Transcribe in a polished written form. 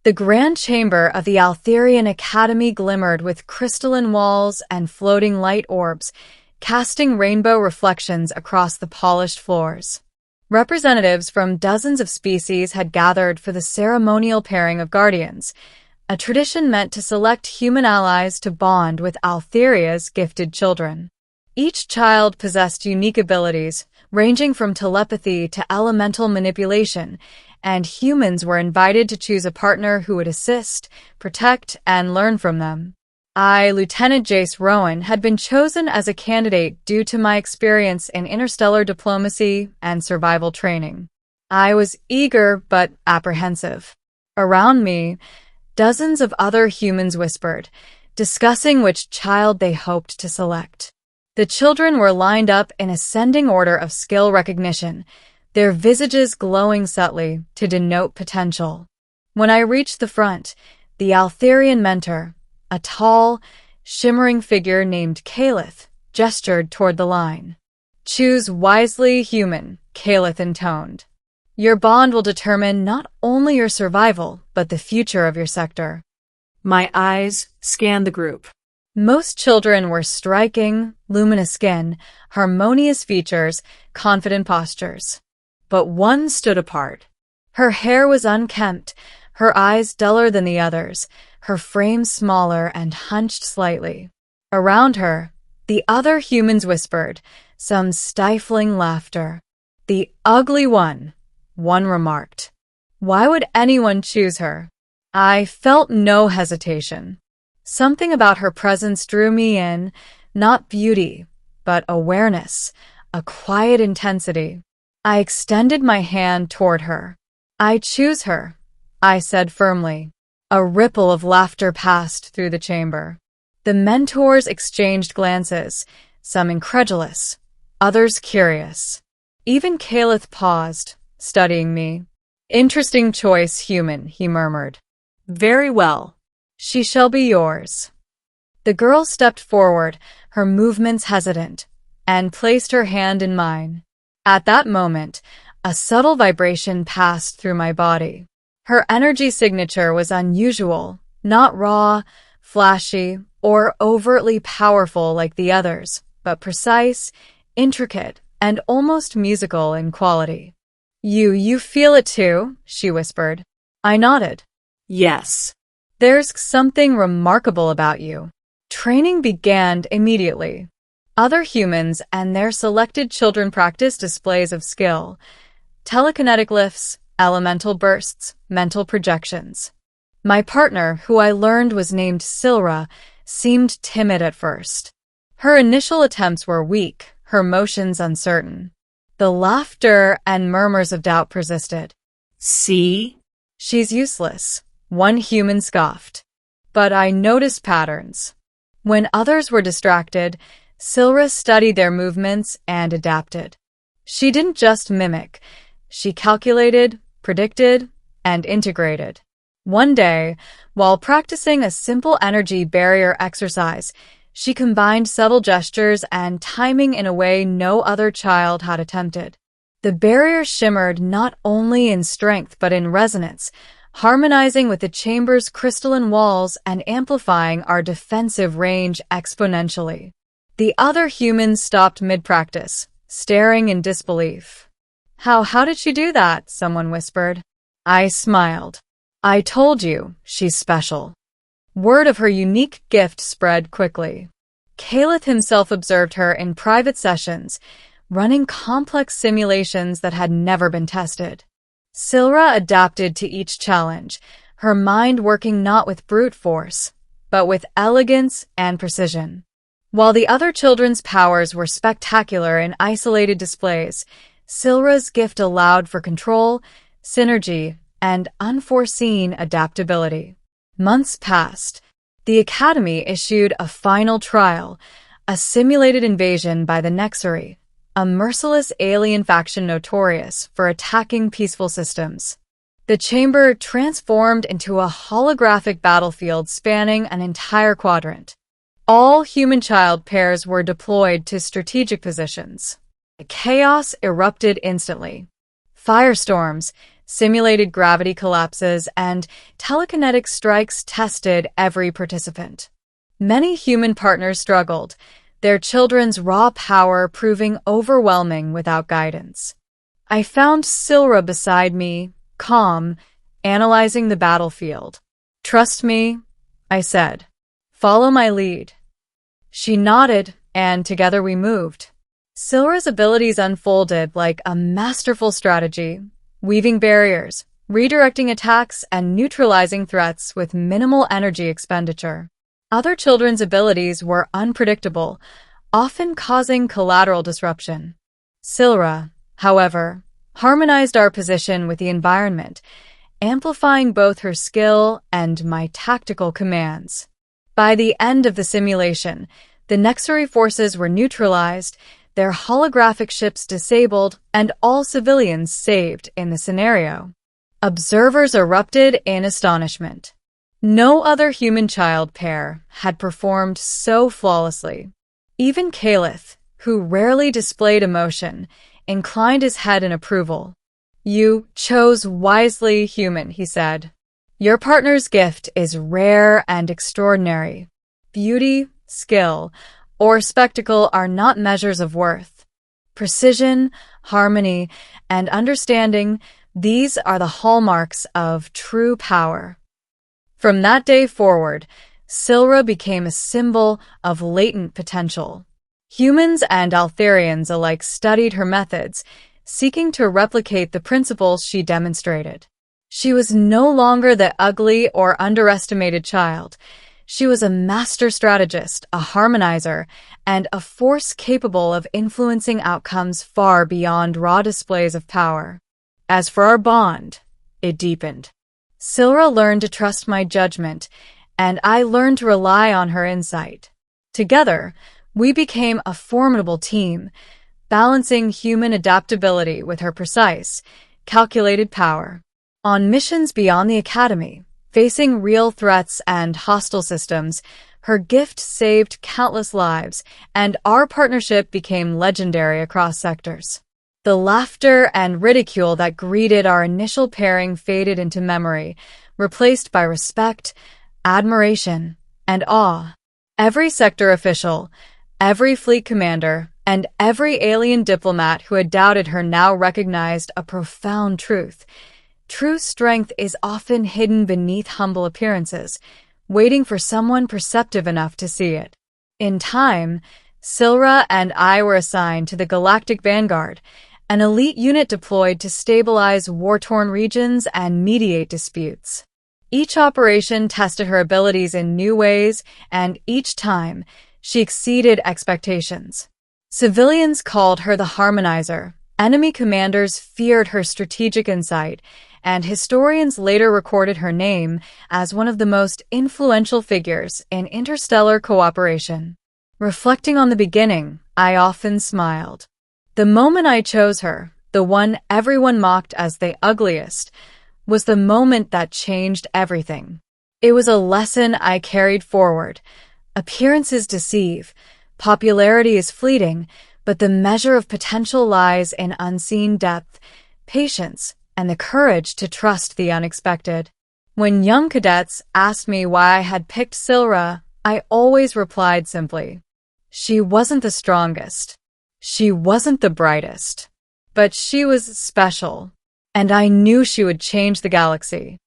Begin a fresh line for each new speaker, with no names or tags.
The grand chamber of the Altherian Academy glimmered with crystalline walls and floating light orbs, casting rainbow reflections across the polished floors. Representatives from dozens of species had gathered for the ceremonial pairing of guardians, a tradition meant to select human allies to bond with Altheria's gifted children. Each child possessed unique abilities, ranging from telepathy to elemental manipulation, and humans were invited to choose a partner who would assist, protect, and learn from them. I, Lieutenant Jace Rowan, had been chosen as a candidate due to my experience in interstellar diplomacy and survival training. I was eager but apprehensive. Around me, dozens of other humans whispered, discussing which child they hoped to select. The children were lined up in ascending order of skill recognition, their visages glowing subtly to denote potential. When I reached the front, the Altherian mentor, a tall, shimmering figure named Calith, gestured toward the line. "Choose wisely, human," Calith intoned. "Your bond will determine not only your survival, but the future of your sector."
My eyes scanned the group.
Most children were striking, luminous skin, harmonious features, confident postures. But one stood apart. Her hair was unkempt, her eyes duller than the others, her frame smaller and hunched slightly. Around her, the other humans whispered, some stifling laughter. "The ugly one," one remarked. Why would anyone choose her? I felt no hesitation. Something about her presence drew me in, not beauty, but awareness, a quiet intensity. I extended my hand toward her. "I choose her," I said firmly. A ripple of laughter passed through the chamber. The mentors exchanged glances, some incredulous, others curious. Even Calith paused, studying me. "Interesting choice, human," he murmured.
"Very well.
She shall be yours." The girl stepped forward, her movements hesitant, and placed her hand in mine. At that moment, a subtle vibration passed through my body. Her energy signature was unusual, not raw, flashy, or overtly powerful like the others, but precise, intricate, and almost musical in quality. You feel it too?" she whispered. I nodded.
"Yes.
"There's something remarkable about you." Training began immediately. Other humans and their selected children practiced displays of skill, telekinetic lifts, elemental bursts, mental projections. My partner, who I learned was named Silra, seemed timid at first. Her initial attempts were weak, her motions uncertain. The laughter and murmurs of doubt persisted.
"See?
"She's useless," one human scoffed. But I noticed patterns. When others were distracted, Silra studied their movements and adapted. She didn't just mimic, she calculated, predicted, and integrated. One day, while practicing a simple energy barrier exercise, she combined subtle gestures and timing in a way no other child had attempted. The barrier shimmered not only in strength but in resonance, harmonizing with the chamber's crystalline walls and amplifying our defensive range exponentially. The other humans stopped mid-practice, staring in disbelief. How did she do that?" someone whispered. I smiled. "I told you, she's special." Word of her unique gift spread quickly. Calith himself observed her in private sessions, running complex simulations that had never been tested. Silra adapted to each challenge, her mind working not with brute force, but with elegance and precision. While the other children's powers were spectacular in isolated displays, Silra's gift allowed for control, synergy, and unforeseen adaptability. Months passed. The Academy issued a final trial, a simulated invasion by the Nexari, a merciless alien faction notorious for attacking peaceful systems. The chamber transformed into a holographic battlefield spanning an entire quadrant. All human-child pairs were deployed to strategic positions. Chaos erupted instantly. Firestorms, simulated gravity collapses, and telekinetic strikes tested every participant. Many human partners struggled, their children's raw power proving overwhelming without guidance. I found Silra beside me, calm, analyzing the battlefield. "Trust me," I said. "Follow my lead." She nodded, and together we moved. Silra's abilities unfolded like a masterful strategy, weaving barriers, redirecting attacks, and neutralizing threats with minimal energy expenditure. Other children's abilities were unpredictable, often causing collateral disruption. Silra, however, harmonized our position with the environment, amplifying both her skill and my tactical commands. By the end of the simulation, the Nexari forces were neutralized, their holographic ships disabled, and all civilians saved in the scenario. Observers erupted in astonishment. No other human-child pair had performed so flawlessly. Even Caliph, who rarely displayed emotion, inclined his head in approval. "You chose wisely, human," he said. "Your partner's gift is rare and extraordinary. Beauty, skill, or spectacle are not measures of worth. Precision, harmony, and understanding, these are the hallmarks of true power." From that day forward, Silra became a symbol of latent potential. Humans and Altharians alike studied her methods, seeking to replicate the principles she demonstrated. She was no longer the ugly or underestimated child. She was a master strategist, a harmonizer, and a force capable of influencing outcomes far beyond raw displays of power. As for our bond, it deepened. Silra learned to trust my judgment, and I learned to rely on her insight. Together, we became a formidable team, balancing human adaptability with her precise, calculated power. On missions beyond the Academy, facing real threats and hostile systems, her gift saved countless lives, and our partnership became legendary across sectors. The laughter and ridicule that greeted our initial pairing faded into memory, replaced by respect, admiration, and awe. Every sector official, every fleet commander, and every alien diplomat who had doubted her now recognized a profound truth. True strength is often hidden beneath humble appearances, waiting for someone perceptive enough to see it. In time, Silra and I were assigned to the Galactic Vanguard, an elite unit deployed to stabilize war-torn regions and mediate disputes. Each operation tested her abilities in new ways, and each time, she exceeded expectations. Civilians called her the Harmonizer, enemy commanders feared her strategic insight, and historians later recorded her name as one of the most influential figures in interstellar cooperation. Reflecting on the beginning, I often smiled. The moment I chose her, the one everyone mocked as the ugliest, was the moment that changed everything. It was a lesson I carried forward. Appearances deceive, popularity is fleeting, but the measure of potential lies in unseen depth, patience, and the courage to trust the unexpected. When young cadets asked me why I had picked Silra, I always replied simply, "She wasn't the strongest. She wasn't the brightest. But she was special, and I knew she would change the galaxy."